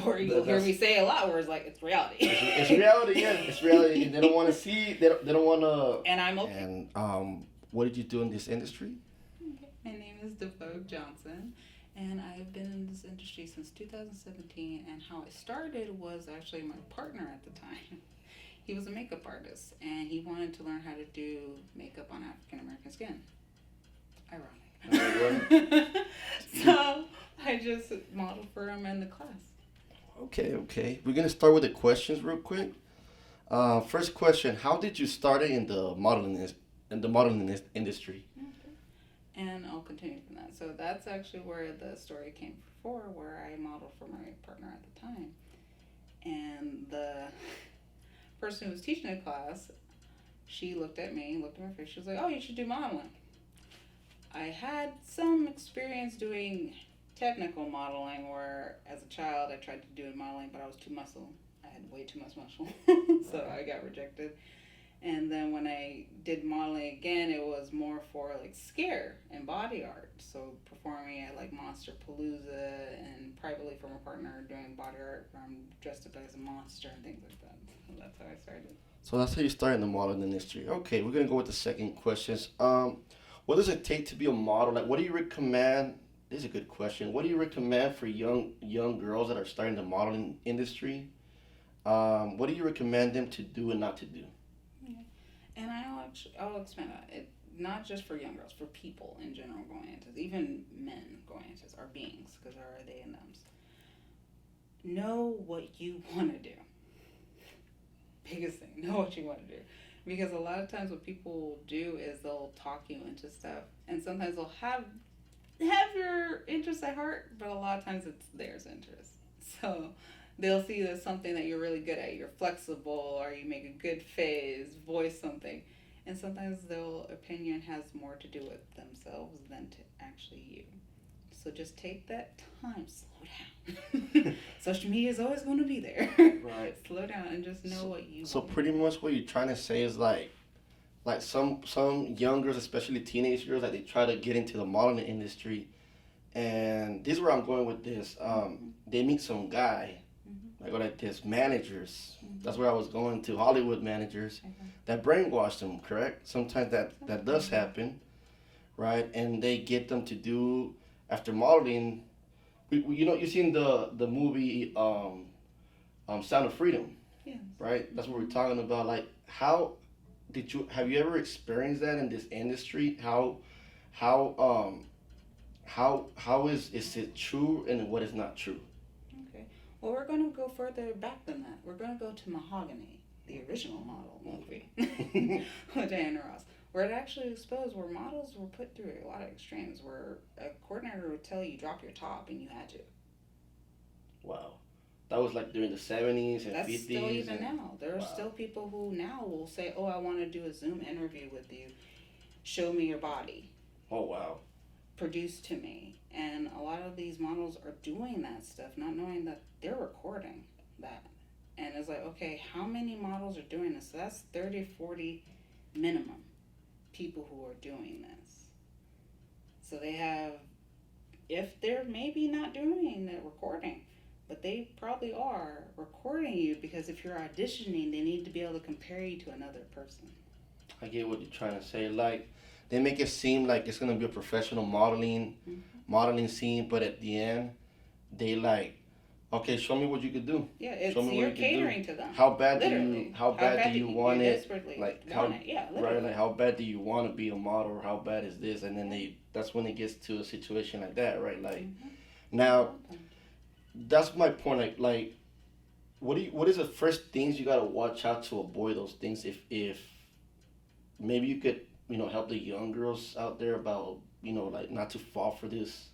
Or you'll hear me say a lot where it's like, it's reality. It's reality, yeah. It's reality. They don't want to see. They don't want to. And I'm okay. And what did you do in this industry? Okay. My name is Devoe Johnson, and I've been in this industry since 2017. And how it started was actually my partner at the time. He was a makeup artist, and he wanted to learn how to do makeup on African American skin. Ironic. So I just modeled for him in the class. Okay, okay. We're gonna start with the questions real quick. First question: how did you start in the modeling industry? Okay. And I'll continue from that. So that's actually where the story came before, where I modeled for my partner at the time. And the person who was teaching the class, she looked at me, looked at my face, she was like, "Oh, you should do modeling." I had some experience doing technical modeling where as a child I tried to do modeling, but I was too muscle. I had way too much muscle. So I got rejected. And then when I did modeling again, it was more for like scare and body art. So performing at like Monster Palooza and privately for my partner doing body art where I'm dressed up as a monster and things like that. So that's how I started. So that's how you started in the modeling industry. Okay, we're gonna go with the second questions. What does it take to be a model? Like, what do you recommend? This is a good question. What do you recommend for young girls that are starting the modeling industry? What do you recommend them to do and not to do? Yeah. And I'll expand on it. Not just for young girls, for people in general going into this, even men going into this, are beings, because there are they and thems. Know what you want to do. Biggest thing, know what you want to do. Because a lot of times what people will do is they'll talk you into stuff, and sometimes they'll have your interest at heart, but a lot of times it's theirs interest. So they'll see there's something that you're really good at. You're flexible, or you make a good face, voice something. And sometimes their opinion has more to do with themselves than to actually you. So just take that time, slow down. Social media is always going to be there. Right. Slow down and just know what you So want. pretty much what you're trying to say is like some young girls, especially teenage girls, like they try to get into the modeling industry, and this is where I'm going with this. They meet some guy, like or like this managers. That's where I was going to, Hollywood managers that brainwash them. Correct? Sometimes that does happen, right? And they get them to do after modeling. You know, you seen the movie Sound of Freedom, Yes. right? That's what we're talking about. Like, how have you ever experienced that in this industry? How how is it true and what is not true? Okay. Well, we're going to go further back than that. We're going to go to Mahogany, the original model movie with Diana Ross, where it actually exposed where models were put through a lot of extremes, where a coordinator would tell you drop your top and you had to. Wow, that was like during the 70s and That's 50s. still even now. There are Wow. still people who now will say, "Oh, I want to do a Zoom interview with you. Show me your body. Oh wow. Produce to me." And a lot of these models are doing that stuff, not knowing that they're recording that. And it's like, okay, how many models are doing this? So that's 30, 40 minimum people who are doing this. So they have, if they're maybe not doing the recording, but they probably are recording you, because if you're auditioning, they need to be able to compare you to another person. I get what you're trying to say. Like, they make it seem like it's gonna be a professional modeling scene, but at the end, they like, okay, show me what you could do. Yeah, it's Show me what you're you could catering do. to them. How bad Literally. do you how bad do you want you it? desperately Like want it. Yeah, literally. right? Like how bad do you want to be a model? Or how bad is this? And then that's when it gets to a situation like that, right? Like now, that's my point. Like what is the first things you gotta watch out to avoid those things? If maybe you could help the young girls out there about like not to fall for this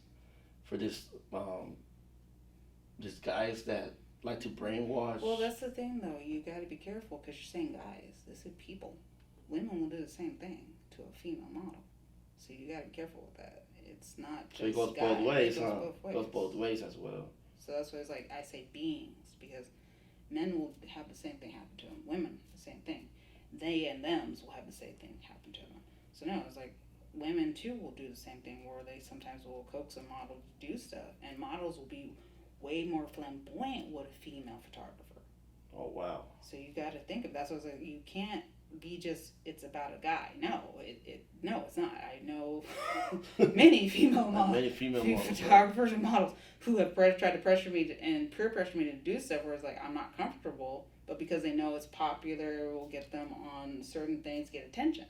just guys that like to brainwash. Well, that's the thing, though. You got to be careful, because you're saying guys. This is people. Women will do the same thing to a female model. So you got to be careful with that. It's not just So it goes guys. both ways, It goes huh? both ways. It goes both ways as well. So that's why it's like I say beings, because men will have the same thing happen to them. Women, the same thing. They and thems will have the same thing happen to them. So no, it's like women too will do the same thing, where they sometimes will coax a model to do stuff, and models will be way more flamboyant with a female photographer. Oh wow. So you got to think of that's what I was like. You can't be just it's about a guy. No, no, it's not. I know many female Many female models, photographers and models who have tried to pressure me and peer pressure me to do stuff where it's like I'm not comfortable, but because they know it's popular, will get them on certain things, get attention.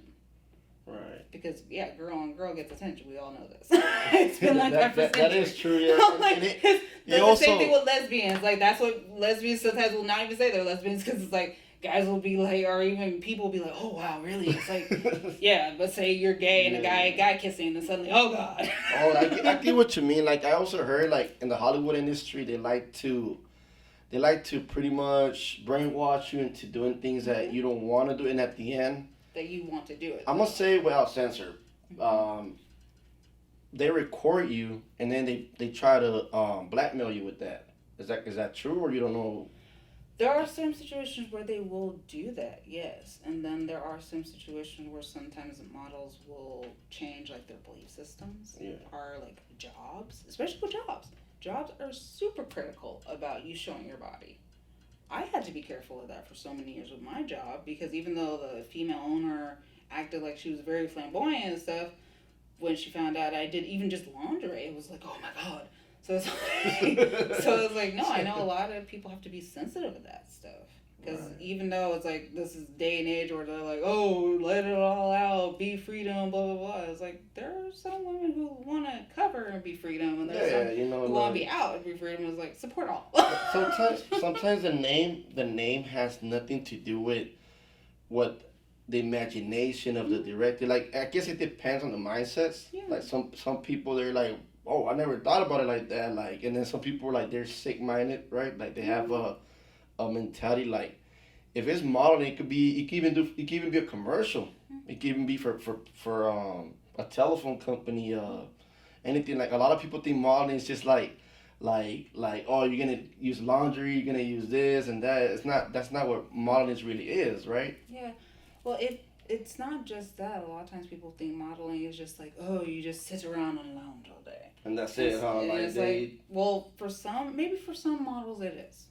Right. Because yeah, girl on girl gets attention. We all know this. It's been like that for centuries. That is true. Yeah. Like, it's the same thing with lesbians. Like that's what lesbians sometimes will not even say they're lesbians because it's like guys will be like, or even people will be like, oh wow, really? It's like yeah, but say you're gay and a guy kissing and suddenly oh god. Oh, I get what you mean. Like I also heard like in the Hollywood industry they like to pretty much brainwash you into doing things that you don't want to do, and at the end. That you want to do it. I'm gonna say without censor. They record you and then they try to blackmail you with that. Is that true or you don't know? There are some situations where they will do that, yes, and then there are some situations where sometimes models will change like their belief systems or like jobs, especially with jobs. Jobs are super critical about you showing your body. I had to be careful of that for so many years with my job because even though the female owner acted like she was very flamboyant and stuff, when she found out I did even just laundry, it was like, oh my god. So it's like, no, I know a lot of people have to be sensitive of that stuff. Because even though it's like, this is day and age where they're like, oh, let it all out, be freedom, blah, blah, blah. It's like, there are some women who want to cover and be freedom, and there's some who want to be out and be freedom. It's like, support all. sometimes the name has nothing to do with what the imagination of the director. Like, I guess it depends on the mindsets. Yeah. Like, some people, they're like, oh, I never thought about it like that. Like, and then some people are like, they're sick-minded, right? Like, they have a mentality like if it's modeling, it could even be a commercial. It could even be for a telephone company, anything. Like a lot of people think modeling is just like oh, you're gonna use laundry, you're gonna use this and that. That's not what modeling really is, right? Yeah, well it's not just that. A lot of times people think modeling is just like, oh, you just sit around and lounge all day. And that's it, huh? Well, for some models it is.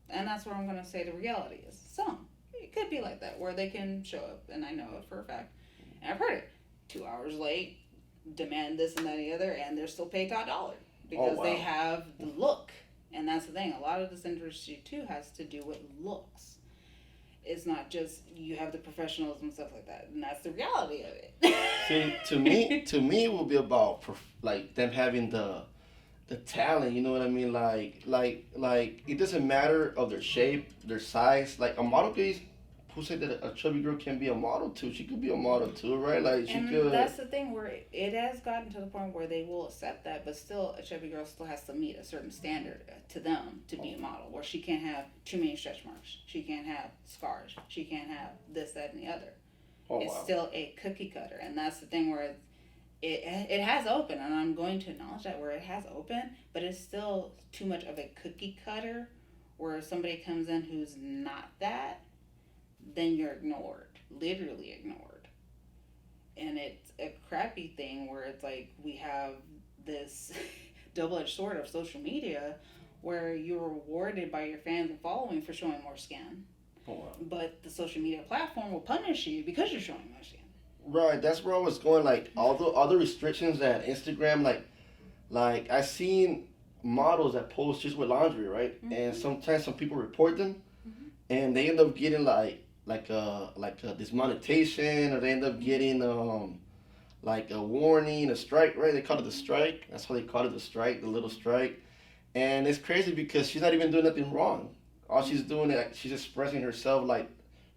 And that's what I'm going to say the reality is. Some. It could be like that, where they can show up, and I know it for a fact. And I've heard it. 2 hours late, demand this and that and the other, and they're still paid top dollar. Because they have the look. And that's the thing. A lot of this industry, too, has to do with looks. It's not just you have the professionalism and stuff like that. And that's the reality of it. See, to me, it will be about, like, them having the talent, you know what I mean? Like it doesn't matter of their shape, their size. Like a model piece, who said that a chubby girl can be a model too? She could be a model too, right? Like she could. That's the thing where it has gotten to the point where they will accept that, but still a chubby girl still has to meet a certain standard to them to be a model, where she can't have too many stretch marks, she can't have scars, she can't have this, that, and the other. It's still a cookie cutter, and that's the thing where. It has opened, and I'm going to acknowledge that where it has opened, but it's still too much of a cookie cutter where if somebody comes in who's not that, then you're ignored, literally ignored. And it's a crappy thing where it's like we have this double-edged sword of social media where you're rewarded by your fans and following for showing more skin. But the social media platform will punish you because you're showing more skin. Right, that's where I was going. Like all the restrictions that Instagram, like I seen models that post just with laundry, right? Mm-hmm. And sometimes some people report them, and they end up getting like a dismonetization, or they end up getting like a warning, a strike, right? They call it the strike. That's how they call it, the strike, the little strike. And it's crazy because she's not even doing nothing wrong. All she's doing is she's expressing herself. Like,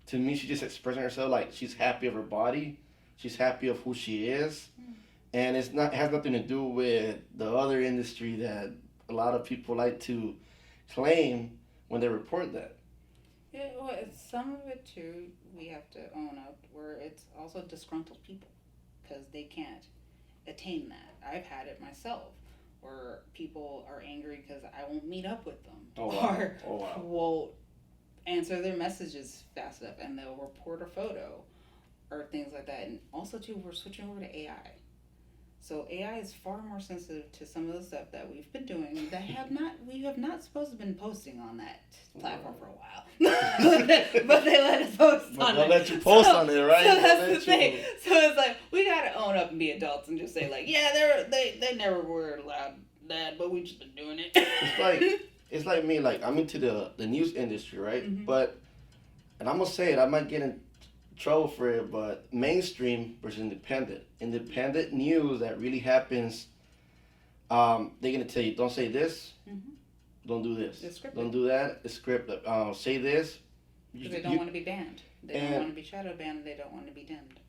to me, she's just expressing herself like she's happy of her body. She's happy of who she is, and it has nothing to do with the other industry that a lot of people like to claim when they report that. Yeah, well, it's some of it too. We have to own up where it's also disgruntled people because they can't attain that. I've had it myself where people are angry because I won't meet up with them or won't answer their messages fast enough, and they'll report a photo. Or things like that. And also, too, we're switching over to AI. So AI is far more sensitive to some of the stuff that we've been doing that we have not supposed to have been posting on that platform for a while. But they let us post But on they'll it. let you post on it, right? So They'll that's let the you. thing. So it's like we gotta own up and be adults and just say like, yeah, they never were allowed that, but we just been doing it. It's like me, like I'm into the news industry, right? Mhm. But and I'm gonna say it, I might get in trouble for it, but mainstream versus independent news that really happens, they're gonna tell you, don't say this, Mhm. don't do this, It's scripted. don't do that, it's scripted. Say this. Because they don't want to be banned. They don't want to be shadow banned. They don't want to be dimmed.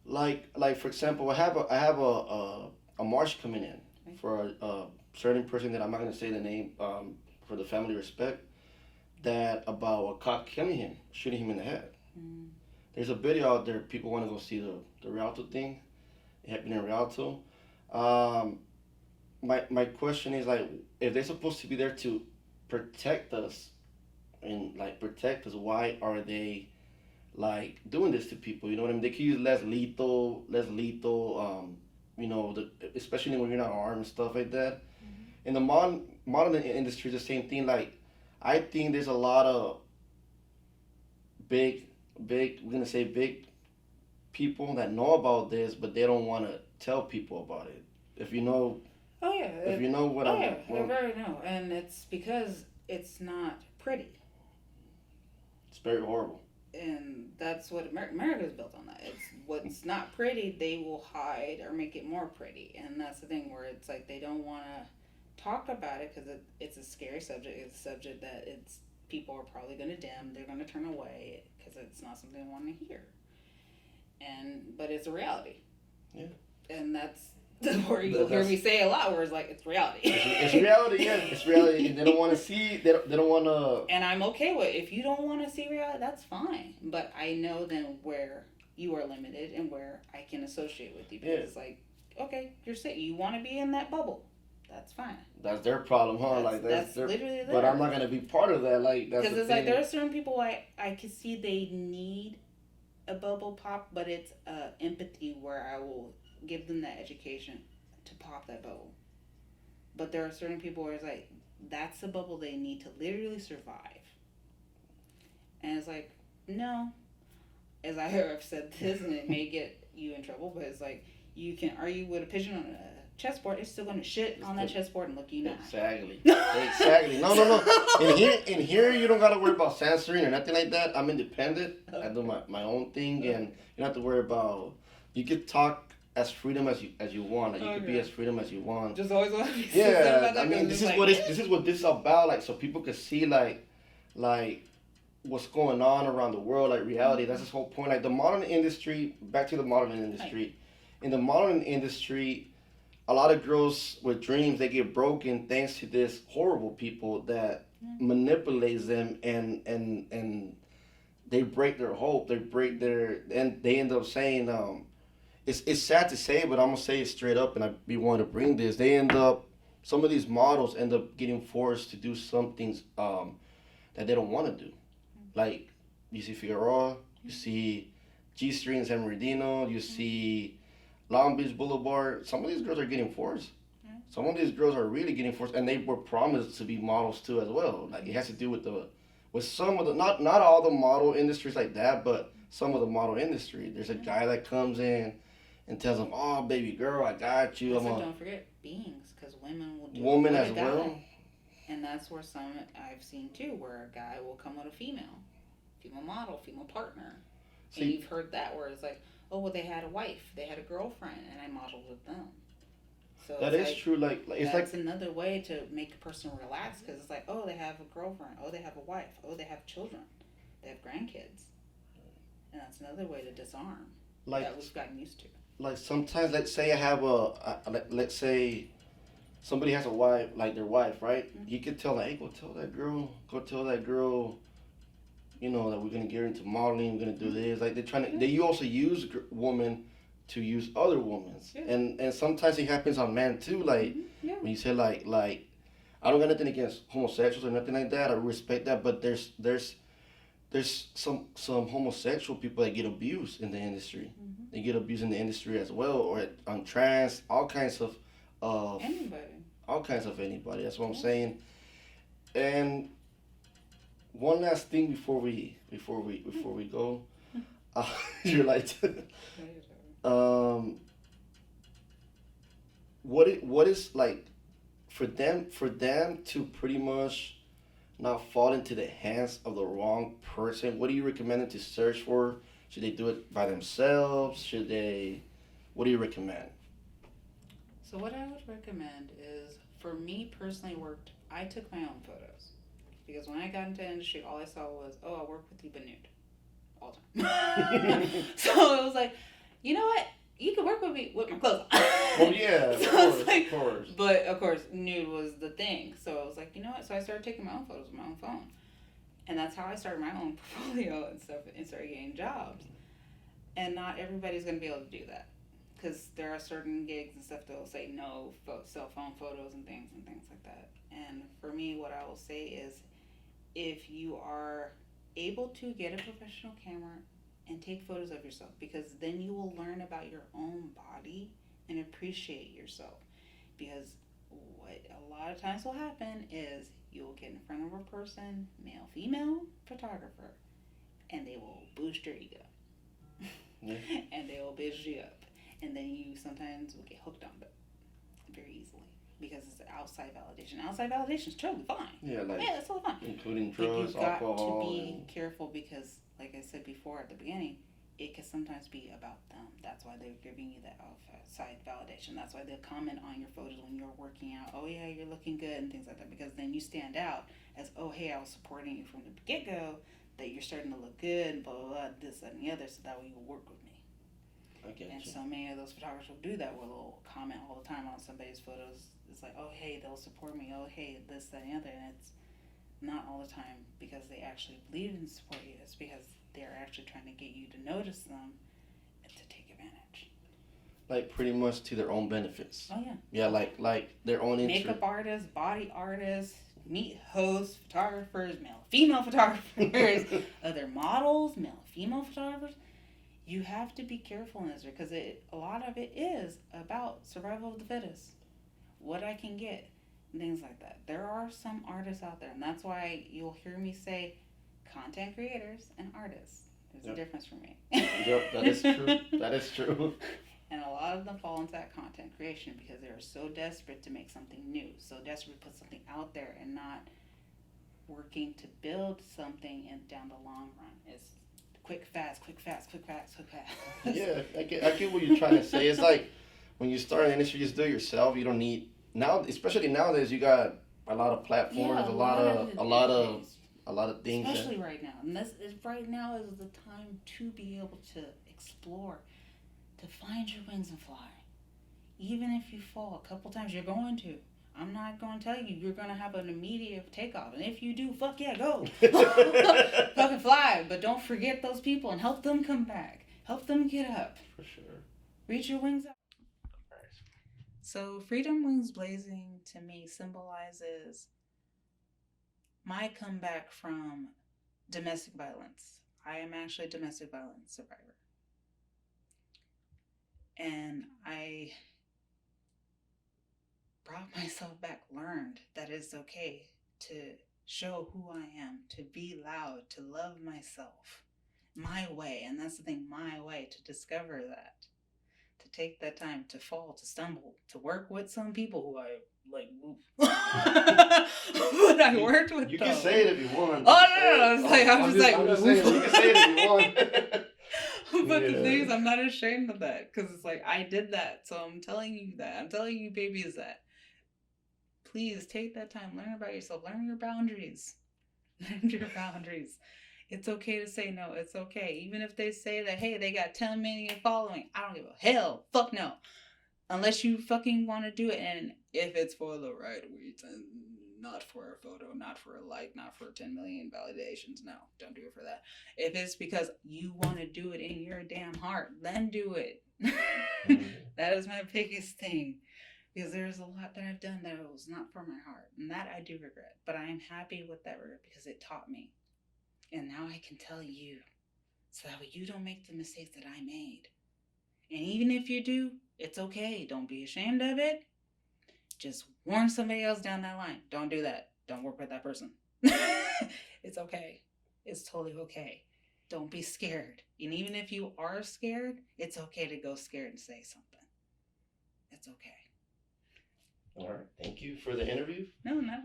Like for example, I have a march coming in for a certain person that I'm not gonna say the name, for the family respect, that about a cop killing him, shooting him in the head. Mm. There's a video out there. People want to go see the Rialto thing. It happened in Rialto. Um, my question is like, if they're supposed to be there to protect us and like protect us, why are they like doing this to people? You know what I mean? They could use less lethal. Especially when you're not armed and stuff like that. Mm-hmm. In the modern industry, the same thing. Like, I think there's a lot of we're gonna say big people that know about this, but they don't want to tell people about it. If you know, Oh yeah. if you know what Oh I'm, yeah. what I I'm- very know, and it's because it's not pretty, it's very horrible. and that's what America's built on. That it's what's not pretty, they will hide or make it more pretty, and that's the thing where it's like they don't want to talk about it because it's a scary subject. It's a subject that it's people are probably going to dim. They're going to turn away because it's not something they want to hear. But it's a reality. Yeah. And that's where you'll hear me say a lot, where it's like it's reality. It's reality, yeah. It's reality. They don't want to see. They don't want to. And I'm okay with it. If you don't want to see reality, that's fine. But I know then where you are limited and where I can associate with you. Because it's like, okay, you're sick. You want to be in that bubble. That's fine. That's their problem, huh? That's literally there. But I'm not gonna be part of that. Like that's because the it's thing. like there are certain people I can see they need a bubble pop, but it's empathy where I will give them that education to pop that bubble. But there are certain people where it's like that's a bubble they need to literally survive. And it's like, no. As I have said this, and it may get you in trouble, but it's like you can argue with a pigeon on a chessboard, it's still gonna shit on that chessboard and look you not. Exactly. Exactly. No. In here, you don't gotta worry about censoring or nothing like that. I'm independent. I do my own thing, and you don't have to worry about. You could talk as freedom as you want. Like you could be as freedom as you want. Just always want to be Yeah, I mean, this is what this is about. Like, so people could see like what's going on around the world, like reality. That's this whole point. Like the modern industry. Back to the modern industry. In the modern industry, a lot of girls with dreams, they get broken thanks to this horrible people that manipulates them and they break their hope. And they end up saying, it's sad to say, but I'm gonna say it straight up, and I be wanting to bring this. Some of these models end up getting forced to do some things that they don't want to do. Like, you see Figueroa, you see G String, San Bernardino, you see Long Beach Boulevard. Some of these girls are getting forced. Some of these girls are really getting forced, and they were promised to be models too as well. Like, it has to do with some of the not all the model industries like that, but some of the model industry. There's a guy that comes in and tells them, "Oh, baby girl, I got you." Don't forget beings, because women will do woman it as with a well. guy. And that's where some I've seen too, where a guy will come with a female model, female partner. See, and you've heard that where it's like, oh, well, they had a wife, they had a girlfriend, and I modeled with them. So that is true. Like it's that's like another way to make a person relax, because it's like, oh, they have a girlfriend, oh, they have a wife, oh, they have children, they have grandkids, and that's another way to disarm that we've gotten used to. Like sometimes, let's say I have let's say somebody has a wife, like their wife, right? Mm-hmm. You could tell like, hey, go tell that girl, you know, that we're gonna get her into modeling, we're gonna do this. Like they also use women to use other women, and sometimes it happens on men too. Like when you say like I don't got nothing against homosexuals or nothing like that. I respect that, but there's there's some homosexual people that get abused in the industry. Mm-hmm. They get abused in the industry as well, or trans, of Anybody. all kinds of anybody. That's what I'm Yeah. saying. And one last thing before we go, uh, you're like, um, what is like for them to pretty much not fall into the hands of the wrong person? What do you recommend them to search for? Should they do it by themselves? Should they? What do you recommend? So what I would recommend is, for me personally, worked. I took my own photos because when I got into the industry, all I saw was, oh, I work with you, but nude, all the time. So it was like, you know what? You can work with me with my clothes on. Well, yeah, So it's like, of course. but of course, nude was the thing. So I was like, you know what? So I started taking my own photos with my own phone, and that's how I started my own portfolio and stuff, and started getting jobs. And not everybody's gonna be able to do that, because there are certain gigs and stuff that will say no cell phone photos and things like that. And for me, what I will say is, if you are able to get a professional camera and take photos of yourself, because then you will learn about your own body and appreciate yourself. Because what a lot of times will happen is you will get in front of a person, male, female photographer, and they will boost your ego. Yeah. And they will bitch you up. And then you sometimes will get hooked on it very easily, because it's outside validation. Outside validation is totally fine. Yeah, like Yeah, that's totally fine. including But drugs, you've got alcohol. to be careful, because, like I said before at the beginning, it can sometimes be about them. That's why they're giving you that outside validation. That's why they'll comment on your photos when you're working out. Oh yeah, you're looking good and things like that. Because then you stand out as, oh hey, I was supporting you from the get go. That you're starting to look good and blah blah blah, this that, and the other. So that way you will work with me. I get And you. so many of those photographers will do that, where they'll comment all the time on somebody's photos. It's like, oh hey, they'll support me. Oh hey, this that and the other. And it's not all the time because they actually believe in support you. It's because they're actually trying to get you to notice them and to take advantage. Like pretty much to their own benefits. Oh yeah. Yeah, like their own interest. Makeup artists, body artists, meet hosts, photographers, male, female photographers, other models, male, female photographers. You have to be careful in this, because a lot of it is about survival of the fittest. What I can get, and things like that. There are some artists out there, and that's why you'll hear me say content creators and artists. There's Yep. a difference for me. Yep, that is true. That is true. And a lot of them fall into that content creation because they're so desperate to make something new, so desperate to put something out there, and not working to build something in down the long run. It's quick, fast, quick, fast, quick, fast, quick, fast. Yeah, I get what you're trying to say. It's like when you start an industry, just do it yourself. You don't need now, especially nowadays. You got a lot of platforms, Yeah, a lot of things. especially right now. And right now is the time to be able to explore, to find your wings and fly. Even if you fall a couple times, you're going to. I'm not going to tell you you're going to have an immediate takeoff. And if you do, fuck yeah, go. Fucking fly. But don't forget those people and help them come back. Help them get up. For sure. Reach your wings up. So Freedom Wings Blazing to me symbolizes my comeback from domestic violence. I am actually a domestic violence survivor. And I brought myself back, learned that it's okay to show who I am, to be loud, to love myself my way. And that's the thing, my way, to discover that, to take that time, to fall, to stumble, to work with some people who I like. But I worked with You them. can say it if you want. Oh no, it's like I'm just I'm just saying, you can say it if you want. But the Yeah. thing is, I'm not ashamed of that, because it's like I did that, so I'm telling you that. I'm telling you, babies, that please take that time, learn about yourself, learn your boundaries, learn your boundaries. It's okay to say no. It's okay, even if they say that, hey, they got 10 million following. I don't give a hell. Fuck no. Unless you fucking want to do it, and if it's for the right reason, not for a photo, not for a like, not for 10 million validations. No, don't do it for that. If it's because you want to do it in your damn heart, then do it. That is my biggest thing, because there's a lot that I've done that was not for my heart, and that I do regret. But I am happy with that regret, because it taught me. And now I can tell you so that you don't make the mistakes that I made. And even if you do, it's okay. Don't be ashamed of it. Just warn somebody else down that line. Don't do that. Don't work with that person. It's okay. It's totally okay. Don't be scared. And even if you are scared, it's okay to go scared and say something. It's okay. All right. Thank you for the interview. No, not